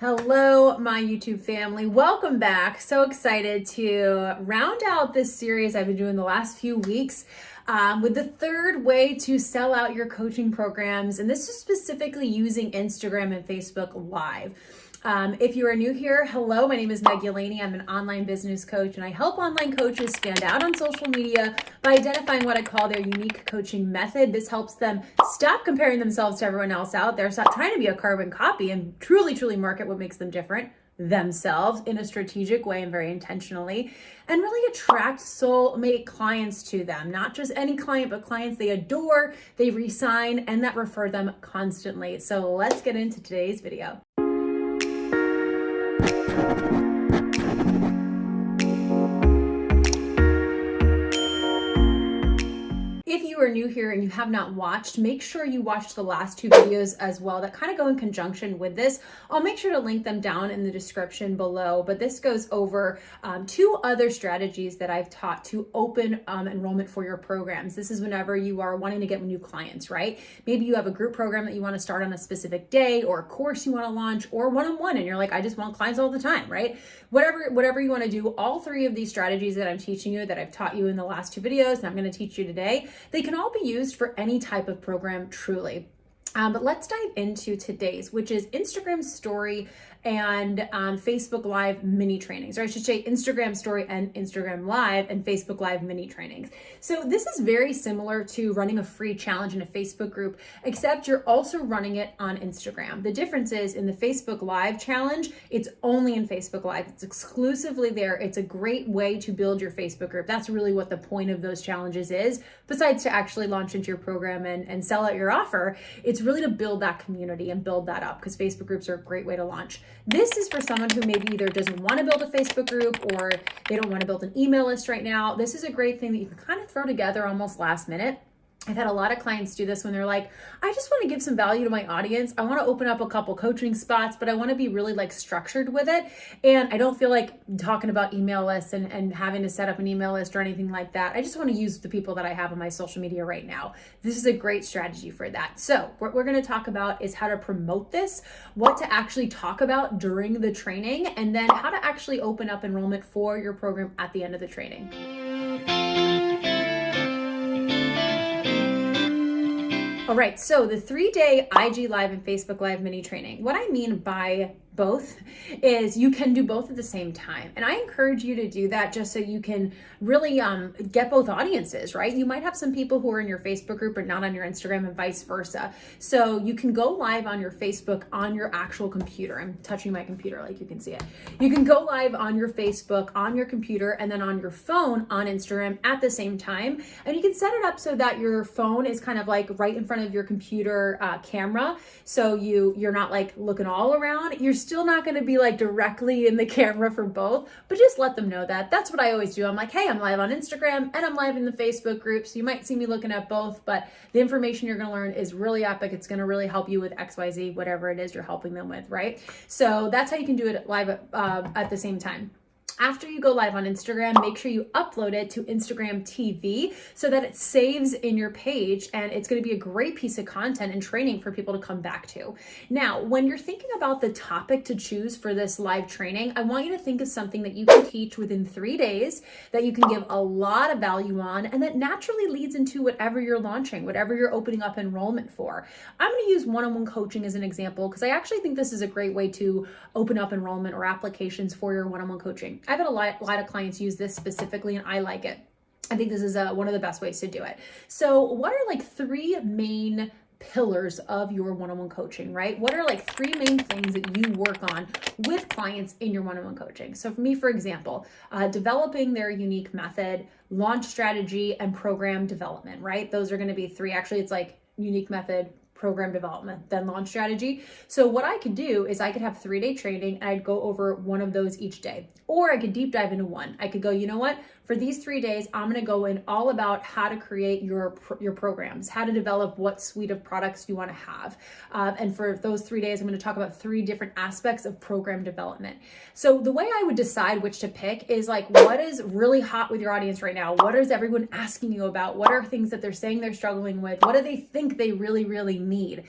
Hello, my YouTube family. Welcome back. So excited to round out this series I've been doing the last few weeks with the third way to sell out your coaching programs. And this is specifically using Instagram and Facebook Live. If you are new here, hello, my name is Megan Yelaney. I'm an online business coach, and I help online coaches stand out on social media by identifying what I call their unique coaching method. This helps them stop comparing themselves to everyone else out there, stop trying to be a carbon copy, and truly market what makes them different themselves in a strategic way and very intentionally, and really attract soulmate clients to them. Not just any client, but clients they adore, they re-sign, and that refer them constantly. So let's get into today's video. If you are new here and you have not watched, make sure you watch the last two videos as well that kind of go in conjunction with this. I'll make sure to link them down in the description below, but this goes over two other strategies that I've taught to open enrollment for your programs. This is whenever you are wanting to get new clients, right? Maybe you have a group program that you want to start on a specific day, or a course you want to launch, or one-on-one, and you're like, I just want clients all the time, right? Whatever you want to do, all three of these strategies that I'm teaching you, that I've taught you in the last two videos, and I'm going to teach you today, they can all be used for any type of program, truly. But let's dive into today's, which is Instagram story and Facebook Live mini trainings, or I should say Instagram story and Instagram Live and Facebook Live mini trainings. So this is very similar to running a free challenge in a Facebook group, except you're also running it on Instagram. The difference is in the Facebook Live challenge, it's only in Facebook Live. It's exclusively there. It's a great way to build your Facebook group. That's really what the point of those challenges is, besides to actually launch into your program and sell out your offer. It's really to build that community and build that up, because Facebook groups are a great way to launch. This is for someone who maybe either doesn't want to build a Facebook group or they don't want to build an email list right now. This is a great thing that you can kind of throw together almost last minute. I've had a lot of clients do this when they're like, I just want to give some value to my audience. I want to open up a couple coaching spots, but I want to be really structured with it. And I don't feel like talking about email lists and having to set up an email list or anything like that. I just want to use the people that I have on my social media right now. This is a great strategy for that. So what we're going to talk about is how to promote this, what to actually talk about during the training, and then how to actually open up enrollment for your program at the end of the training. All right, so the 3-day IG Live and Facebook Live mini training. What I mean by both is you can do both at the same time. And I encourage you to do that just so you can really get both audiences, right? You might have some people who are in your Facebook group but not on your Instagram, and vice versa. So you can go live on your Facebook on your actual computer. I'm touching my computer like you can see it. You can go live on your Facebook on your computer and then on your phone on Instagram at the same time. And you can set it up so that your phone is kind of like right in front of your computer camera. So you're not like looking all around. You're still not going to be like directly in the camera for both, but just let them know that. That's what I always do. I'm like, hey, I'm live on Instagram and I'm live in the Facebook group. So you might see me looking at both, but the information you're going to learn is really epic. It's going to really help you with XYZ, whatever it is you're helping them with, right? So that's how you can do it live at the same time. After you go live on Instagram, make sure you upload it to Instagram TV so that it saves in your page, and it's going to be a great piece of content and training for people to come back to. Now, when you're thinking about the topic to choose for this live training, I want you to think of something that you can teach within 3 days, that you can give a lot of value on, and that naturally leads into whatever you're launching, whatever you're opening up enrollment for. I'm going to use one-on-one coaching as an example, because I actually think this is a great way to open up enrollment or applications for your one-on-one coaching. I've had a lot of clients use this specifically, and I like it. I think this is one of the best ways to do it. So what are like 3 main pillars of your one-on-one coaching, right? What are like 3 main things that you work on with clients in your one-on-one coaching? So for me, for example, developing their unique method, launch strategy, and program development, right? Those are going to be 3. Actually, it's like unique method, program development, then launch strategy. So what I could do is I could have 3-day training and I'd go over one of those each day, or I could deep dive into one. I could go, you know what, for these 3 days, I'm going to go in all about how to create your programs, how to develop what suite of products you want to have. And for those 3 days, I'm going to talk about 3 different aspects of program development. So the way I would decide which to pick is like, what is really hot with your audience right now? What is everyone asking you about? What are things that they're saying they're struggling with? What do they think they really, really need?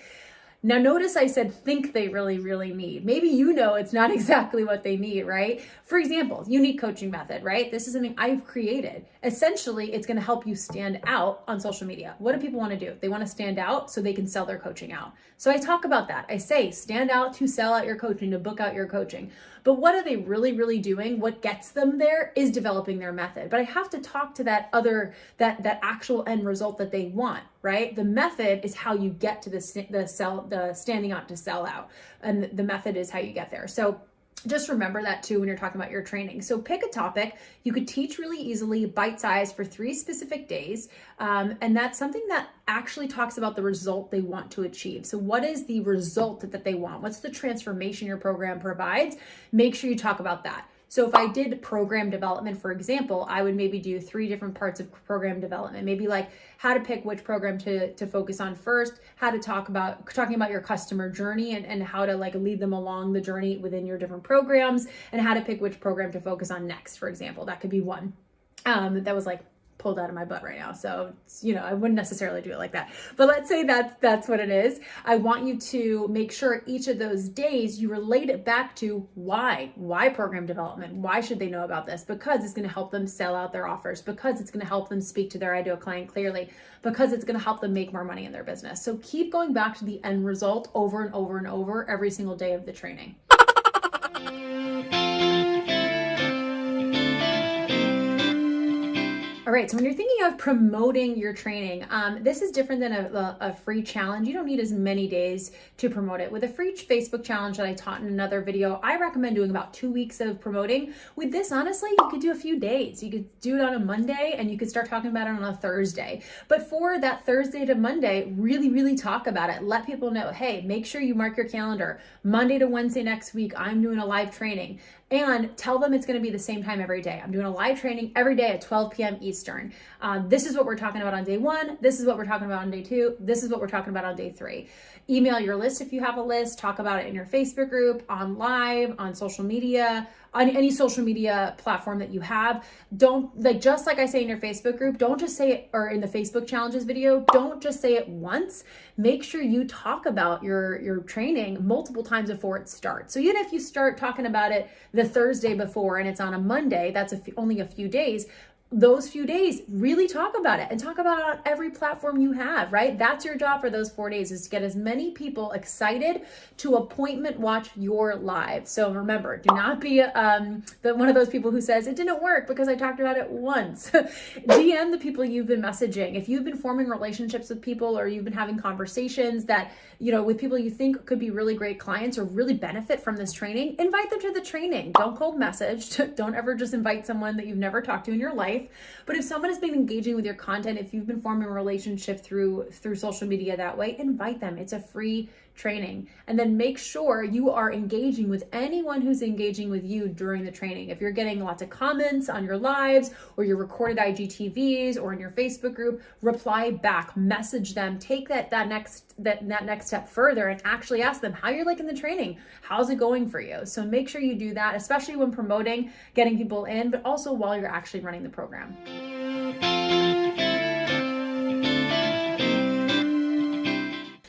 Now notice I said think they really, really need. Maybe you know it's not exactly what they need, right? For example, unique coaching method, right? This is something I've created. Essentially, it's going to help you stand out on social media. What do people want to do? They want to stand out so they can sell their coaching out. So I talk about that. I say stand out to sell out your coaching, to book out your coaching. But what are they really, really doing? What gets them there is developing their method. But I have to talk to that actual end result that they want, right? The method is how you get to the standing out to sell out. And the method is how you get there. So just remember that too when you're talking about your training. So pick a topic you could teach really easily, bite-sized for 3 specific days. And that's something that actually talks about the result they want to achieve. So what is the result that they want? What's the transformation your program provides? Make sure you talk about that. So if I did program development, for example, I would maybe do 3 different parts of program development. Maybe like how to pick which program to focus on first, how to talking about your customer journey and how to like lead them along the journey within your different programs, and how to pick which program to focus on next, for example. That could be one. That was like pulled out of my butt right now. So, I wouldn't necessarily do it like that, but let's say that's what it is. I want you to make sure each of those days you relate it back to why program development. Why should they know about this? Because it's going to help them sell out their offers, because it's going to help them speak to their ideal client clearly, because it's going to help them make more money in their business. So keep going back to the end result over and over and over every single day of the training. All right, so when you're thinking of promoting your training, this is different than a free challenge. You don't need as many days to promote it. With a free Facebook challenge that I taught in another video, I recommend doing about 2 weeks of promoting. With this, honestly, you could do a few days. You could do it on a Monday and you could start talking about it on a Thursday. But for that Thursday to Monday, really, really talk about it. Let people know, hey, make sure you mark your calendar. Monday to Wednesday next week, I'm doing a live training. And tell them it's going to be the same time every day. I'm doing a live training every day at 12 p.m. Eastern. This is what we're talking about on day 1. This is what we're talking about on day 2. This is what we're talking about on day 3. Email your list if you have a list. Talk about it in your Facebook group, on live, on social media, on any social media platform that you have. Just like I say in your Facebook group, don't just say it, or in the Facebook challenges video, don't just say it once. Make sure you talk about your training multiple times before it starts. So even if you start talking about it the Thursday before and it's on a Monday, that's only a few days. Those few days, really talk about it and talk about it on every platform you have, right? That's your job for those 4 days, is to get as many people excited to appointment watch your live. So remember, do not be one of those people who says it didn't work because I talked about it once. DM the people you've been messaging. If you've been forming relationships with people, or you've been having conversations that, with people you think could be really great clients or really benefit from this training, invite them to the training. Don't cold message. Don't ever just invite someone that you've never talked to in your life. But if someone has been engaging with your content, if you've been forming a relationship through social media that way, invite them. It's a free training. And then make sure you are engaging with anyone who's engaging with you during the training. If you're getting lots of comments on your lives or your recorded IGTVs or in your Facebook group, reply back, message them, take that next step further and actually ask them how you're liking the training. How's it going for you? So make sure you do that, especially when promoting, getting people in, but also while you're actually running the program.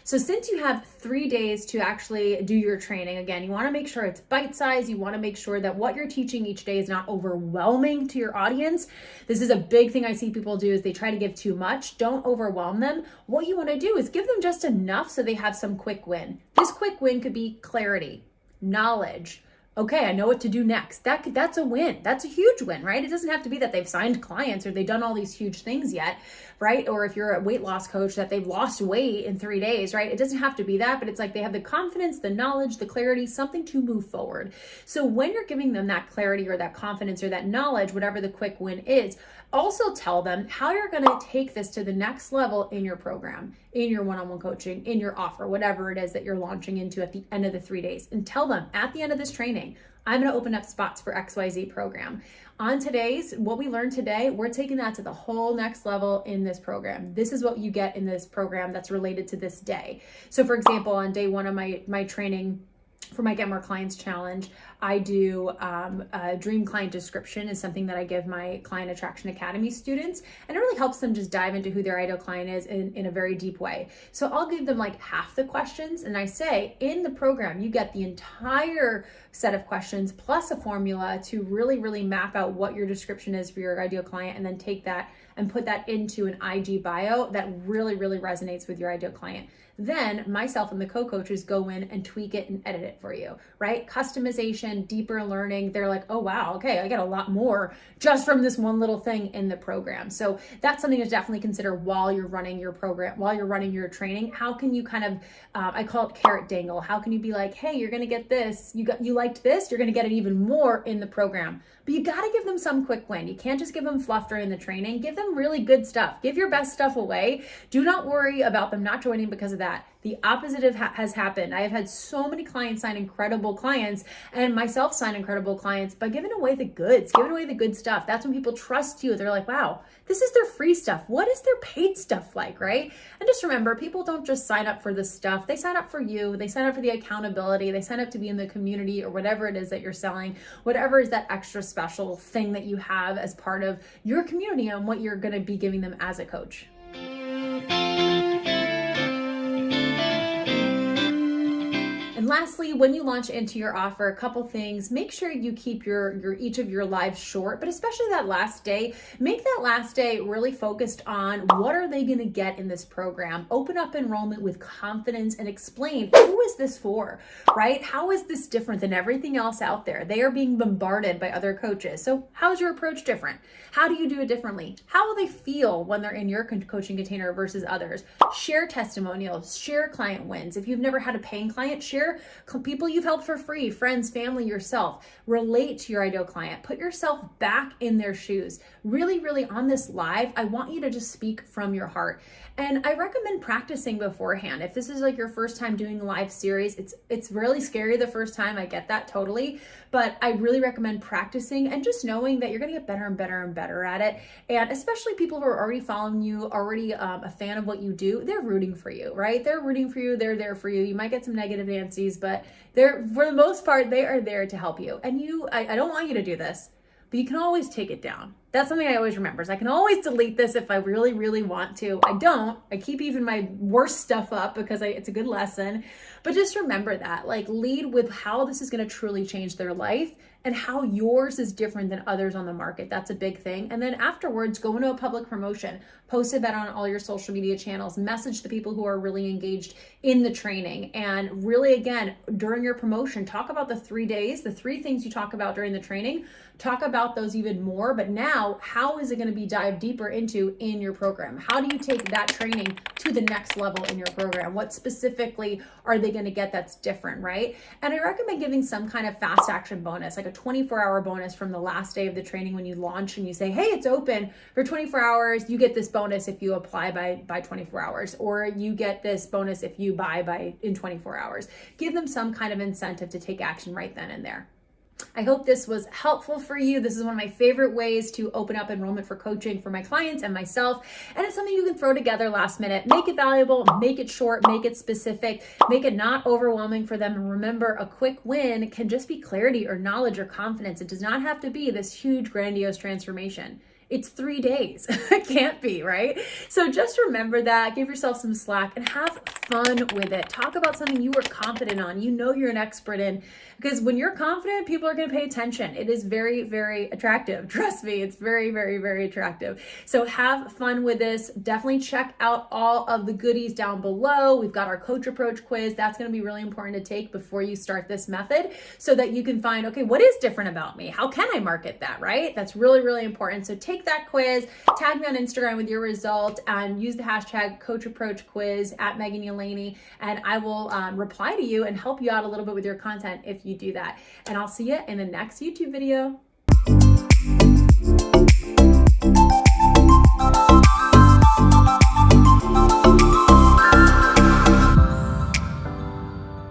So since you have 3 days to actually do your training, again, you want to make sure it's bite-sized. You want to make sure that what you're teaching each day is not overwhelming to your audience. This is a big thing I see people do, is they try to give too much. Don't overwhelm them. What you want to do is give them just enough so they have some quick win. This quick win could be clarity, knowledge. Okay, I know what to do next. That's a win. That's a huge win, right? It doesn't have to be that they've signed clients or they've done all these huge things yet, right? Or if you're a weight loss coach, that they've lost weight in 3 days, right? It doesn't have to be that, but it's like they have the confidence, the knowledge, the clarity, something to move forward. So when you're giving them that clarity or that confidence or that knowledge, whatever the quick win is, also tell them how you're going to take this to the next level in your program, in your one-on-one coaching, in your offer, whatever it is that you're launching into at the end of the 3 days. And tell them at the end of this training, I'm going to open up spots for XYZ program. On what we learned today, we're taking that to the whole next level in this program. This is what you get in this program that's related to this day. So for example, on day 1 of my training, For my Get More Clients Challenge, I do a dream client description is something that I give my Client Attraction Academy students, and it really helps them just dive into who their ideal client is in a very deep way. So I'll give them like half the questions, and I say in the program, you get the entire set of questions plus a formula to really, really map out what your description is for your ideal client, and then take that and put that into an IG bio that really, really resonates with your ideal client. Then myself and the co-coaches go in and tweak it and edit it for you, right? Customization, deeper learning. They're like, oh, wow, okay, I get a lot more just from this one little thing in the program. So that's something to definitely consider while you're running your program, while you're running your training. How can you kind of, I call it carrot dangle. How can you be like, hey, you're going to get this. You liked this, you're going to get it even more in the program. But you got to give them some quick win. You can't just give them fluff during the training. Give them really good stuff. Give your best stuff away. Do not worry about them not joining because of that. The opposite has happened. I have had so many clients sign incredible clients, and myself sign incredible clients by giving away the goods, giving away the good stuff. That's when people trust you. They're like, wow, this is their free stuff. What is their paid stuff like, right? And just remember, people don't just sign up for the stuff. They sign up for you. They sign up for the accountability. They sign up to be in the community or whatever it is that you're selling, whatever is that extra special thing that you have as part of your community and what you're going to be giving them as a coach. And lastly, when you launch into your offer, a couple things, make sure you keep your each of your lives short, but especially that last day, make that last day really focused on what are they going to get in this program. Open up enrollment with confidence and explain, who is this for, right? How is this different than everything else out there? They are being bombarded by other coaches. So how's your approach different? How do you do it differently? How will they feel when they're in your coaching container versus others? Share testimonials, share client wins. If you've never had a paying client, share people you've helped for free, friends, family, yourself. Relate to your ideal client. Put yourself back in their shoes. Really, really on this live, I want you to just speak from your heart. And I recommend practicing beforehand. If this is like your first time doing a live series, it's really scary the first time. I get that totally. But I really recommend practicing and just knowing that you're going to get better and better and better at it. And especially people who are already following you, already a fan of what you do, they're rooting for you, right? They're rooting for you. They're there for you. You might get some negative Nancy's, but they're, for the most part, they are there to help you. And I don't want you to do this, but you can always take it down. That's something I always remember. I can always delete this if I really, really want to. I don't. I keep even my worst stuff up because it's a good lesson. But just remember that. Like, lead with how this is going to truly change their life and how yours is different than others on the market. That's a big thing. And then afterwards, go into a public promotion. Post that on all your social media channels. Message the people who are really engaged in the training. And really, again, during your promotion, talk about the 3 days, the 3 things you talk about during the training. Talk about those even more. But now, how is it going to be dived deeper into in your program? How do you take that training to the next level in your program? What specifically are they going to get that's different, right? And I recommend giving some kind of fast action bonus, like a 24-hour bonus from the last day of the training when you launch and you say, hey, it's open for 24 hours. You get this bonus if you apply by 24 hours, or you get this bonus if you buy in 24 hours. Give them some kind of incentive to take action right then and there. I hope this was helpful for you. This is one of my favorite ways to open up enrollment for coaching for my clients and myself. And it's something you can throw together last minute. Make it valuable, make it short, make it specific, make it not overwhelming for them. And remember, a quick win can just be clarity or knowledge or confidence. It does not have to be this huge, grandiose transformation. It's 3 days. It can't be, right? So just remember that, give yourself some slack and have fun with it. Talk about something you are confident on, you know you're an expert in, because when you're confident, people are going to pay attention. It is very, very attractive. Trust me, it's very, very, very attractive. So have fun with this. Definitely check out all of the goodies down below. We've got our coach approach quiz. That's going to be really important to take before you start this method so that you can find, okay, what is different about me? How can I market that, right? That's really, really important. So take that quiz, tag me on Instagram with your result, and use the hashtag #CoachApproachQuiz at Megan Yelaney, and I will reply to you and help you out a little bit with your content if you do that. And I'll see you in the next YouTube video.